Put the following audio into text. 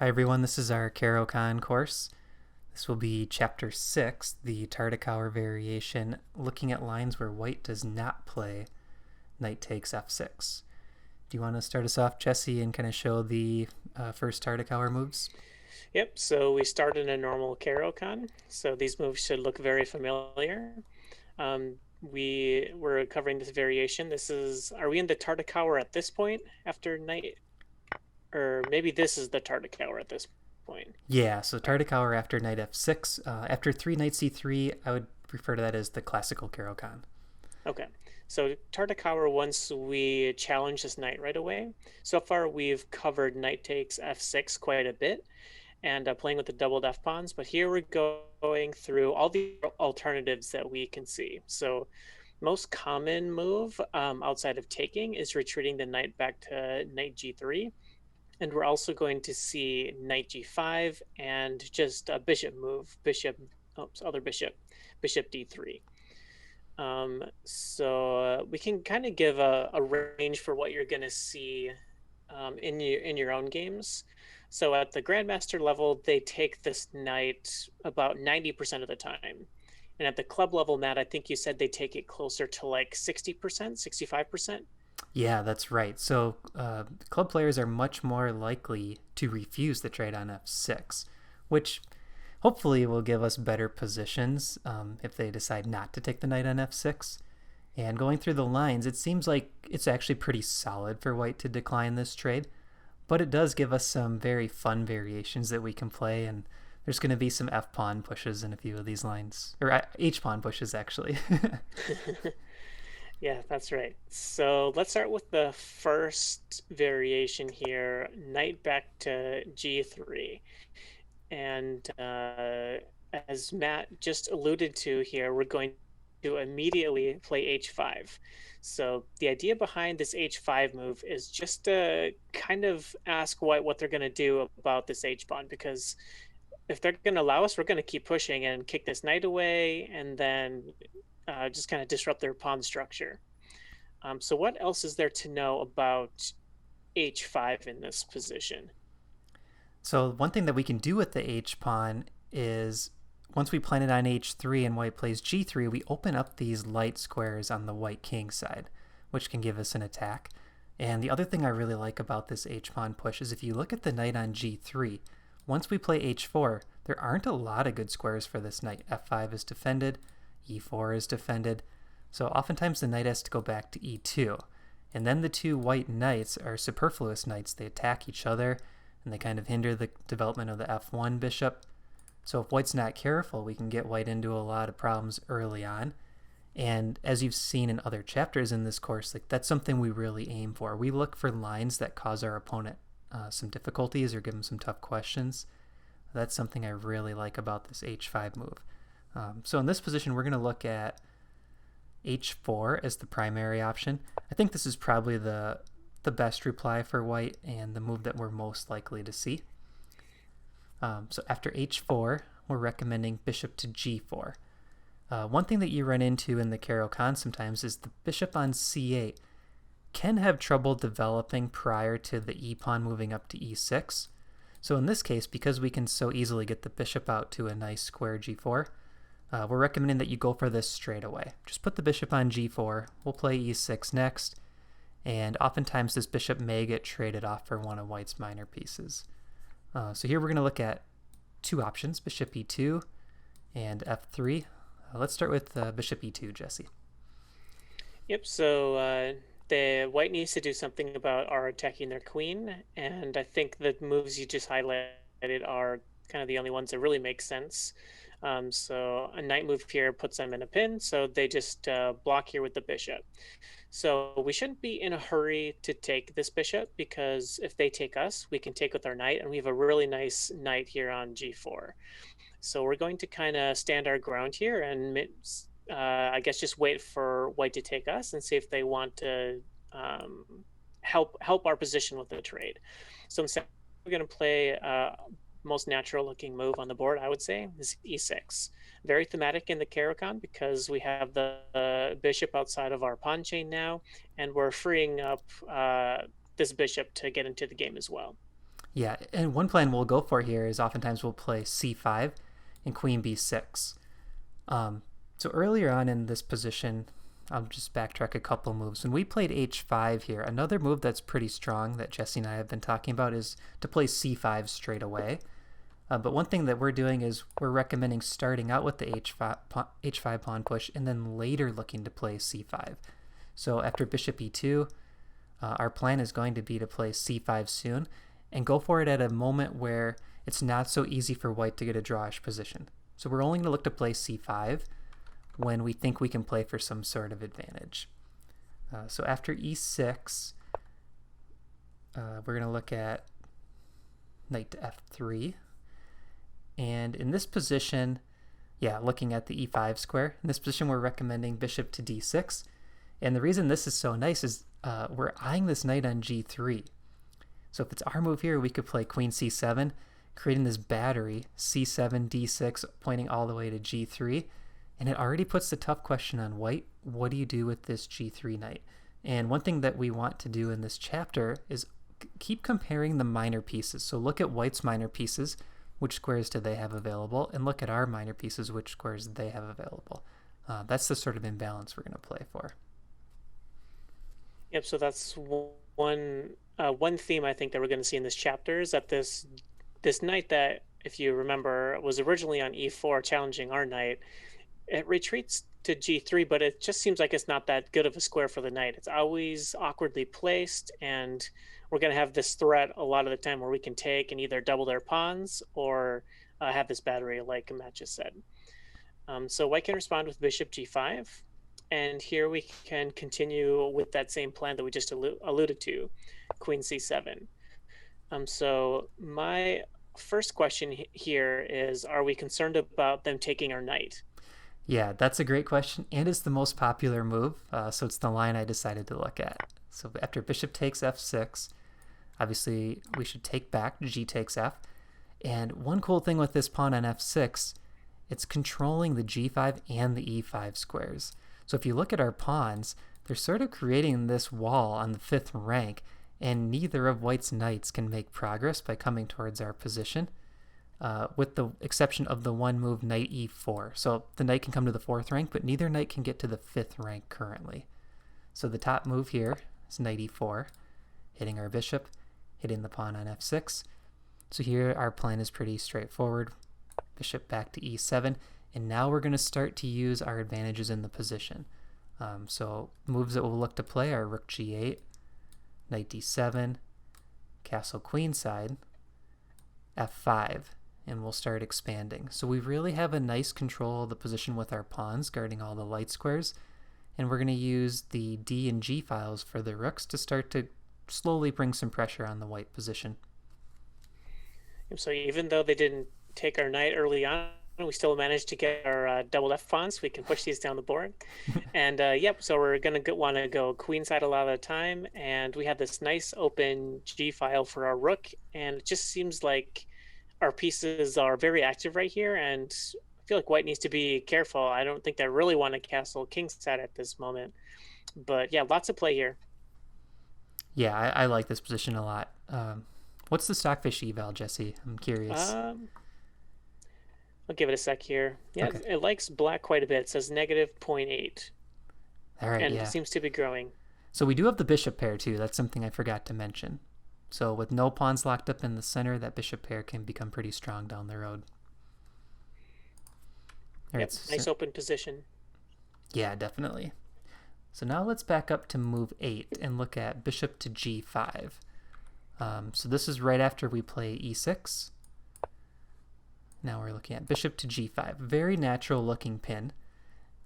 Hi everyone, this is our Caro-Kann course. This will be chapter 6, the Tartakower variation, looking at lines where white does not play knight takes f6. Do you want to start us off, Jesse, and kind of show the first Tartakower moves? Yep, so we start in a normal Caro-Kann. So these moves should look very familiar. We're covering this variation. Are we in the Tartakower at this point after knight? Or maybe this is the Tartakower at this point. Yeah, so Tartakower after knight f6. After 3 knight c3, I would refer to that as the classical Caro-Kann. Okay, so Tartakower once we challenge this knight right away. So far we've covered knight takes f6 quite a bit and playing with the doubled f pawns, but here we're going through all the alternatives that we can see. So most common move outside of taking is retreating the knight back to knight g3. And we're also going to see knight g5 and just a bishop move, other bishop d3. So we can kind of give a range for what you're going to see in your own games. So at the grandmaster level, they take this knight about 90% of the time. And at the club level, Matt, I think you said they take it closer to like 60%, 65%. Yeah, that's right. So club players are much more likely to refuse the trade on f6, which hopefully will give us better positions if they decide not to take the knight on f6. And going through the lines, it seems like it's actually pretty solid for white to decline this trade, but it does give us some very fun variations that we can play, and there's going to be some f-pawn pushes in a few of these lines, or h-pawn pushes actually. Yeah, that's right. So let's start with the first variation here, knight back to g3. And as Matt just alluded to here, we're going to immediately play h5. So the idea behind this h5 move is just to kind of ask white what they're going to do about this h-pawn, because if they're going to allow us, we're going to keep pushing and kick this knight away and then just kind of disrupt their pawn structure. So what else is there to know about h5 in this position? So one thing that we can do with the h-pawn is once we plan it on h3 and white plays g3, we open up these light squares on the white king side, which can give us an attack. And the other thing I really like about this h-pawn push is if you look at the knight on g3, once we play h4, there aren't a lot of good squares for this knight. f5 is defended, e4 is defended, so oftentimes the knight has to go back to e2. And then the two white knights are superfluous knights. They attack each other, and they kind of hinder the development of the f1 bishop. So if white's not careful, we can get white into a lot of problems early on. And as you've seen in other chapters in this course, like that's something we really aim for. We look for lines that cause our opponent some difficulties or give them some tough questions. That's something I really like about this h5 move. So in this position, we're going to look at h4 as the primary option. I think this is probably the best reply for white and the move that we're most likely to see. So after h4, we're recommending bishop to g4. One thing that you run into in the Caro-Kann sometimes is the bishop on c8 can have trouble developing prior to the e-pawn moving up to e6. So in this case, because we can so easily get the bishop out to a nice square g4, we're recommending that you go for this straight away. Just put the bishop on g4, we'll play e6 next, and oftentimes this bishop may get traded off for one of white's minor pieces. So here we're going to look at two options, bishop e2 and f3. Let's start with bishop e2, Jesse. Yep, so the white needs to do something about our attacking their queen, and I think the moves you just highlighted are kind of the only ones that really make sense. So a knight move here puts them in a pin, so they just block here with the bishop. So we shouldn't be in a hurry to take this bishop, because if they take us, we can take with our knight, and we have a really nice knight here on g4. So we're going to kind of stand our ground here and I guess just wait for white to take us and see if they want to help our position with the trade. So instead, we're going to play most natural looking move on the board, I would say, is e6. Very thematic in the Caro-Kann because we have the bishop outside of our pawn chain now, and we're freeing up this bishop to get into the game as well. Yeah, and one plan we'll go for here is oftentimes we'll play c5 and queen b6. So earlier on in this position, I'll just backtrack a couple moves. When we played h5 here, another move that's pretty strong that Jesse and I have been talking about is to play c5 straight away. But one thing that we're doing is we're recommending starting out with the h5 pawn push and then later looking to play c5. So after bishop e2, our plan is going to be to play c5 soon and go for it at a moment where it's not so easy for white to get a drawish position. So we're only going to look to play c5 when we think we can play for some sort of advantage. So after e6, we're going to look at knight to f3. And in this position, looking at the e5 square, in this position we're recommending bishop to d6. And the reason this is so nice is we're eyeing this knight on g3. So if it's our move here, we could play queen c7, creating this battery, c7, d6, pointing all the way to g3. And it already puts the tough question on white. What do you do with this g3 knight? And one thing that we want to do in this chapter is keep comparing the minor pieces. So look at white's minor pieces, which squares do they have available, and look at our minor pieces, which squares they have available. That's the sort of imbalance we're going to play for. Yep, so that's one theme I think that we're going to see in this chapter is that this knight that, if you remember, was originally on e4 challenging our knight, it retreats to g3, but it just seems like it's not that good of a square for the knight. It's always awkwardly placed, and we're going to have this threat a lot of the time where we can take and either double their pawns or have this battery like Matt just said. So white can respond with bishop g5, and here we can continue with that same plan that we just alluded to, queen c7. So my first question here is, are we concerned about them taking our knight? Yeah, that's a great question, and it's the most popular move, so it's the line I decided to look at. So after bishop takes f6, obviously we should take back, g takes f, and one cool thing with this pawn on f6, it's controlling the g5 and the e5 squares. So if you look at our pawns, they're sort of creating this wall on the 5th rank, and neither of white's knights can make progress by coming towards our position. With the exception of the one move knight e4. So the knight can come to the 4th rank, but neither knight can get to the 5th rank currently. So the top move here is knight e4, hitting our bishop, hitting the pawn on f6. So here our plan is pretty straightforward. Bishop back to e7, and now we're going to start to use our advantages in the position. So moves that we'll look to play are rook g8, knight d7, castle queenside, f5. And we'll start expanding. So we really have a nice control of the position with our pawns guarding all the light squares, and we're going to use the D and G files for the rooks to start to slowly bring some pressure on the white position. So even though they didn't take our knight early on, we still managed to get our double F pawns. We can push these down the board. And so we're going to want to go queenside a lot of the time, and we have this nice open G file for our rook, and it just seems like our pieces are very active right here, and I feel like white needs to be careful. I don't think they really want to castle kingside at this moment. But yeah, lots of play here. Yeah, I like this position a lot. What's the stockfish eval, Jesse? I'm curious. I'll give it a sec here. Yeah, okay. It likes black quite a bit. It says -0.8. All right, and it seems to be growing. So we do have the bishop pair too. That's something I forgot to mention. So with no pawns locked up in the center, that bishop pair can become pretty strong down the road. Yep, nice open position. Yeah, definitely. So now let's back up to move 8 and look at bishop to g5. So this is right after we play e6. Now we're looking at bishop to g5. Very natural looking pin.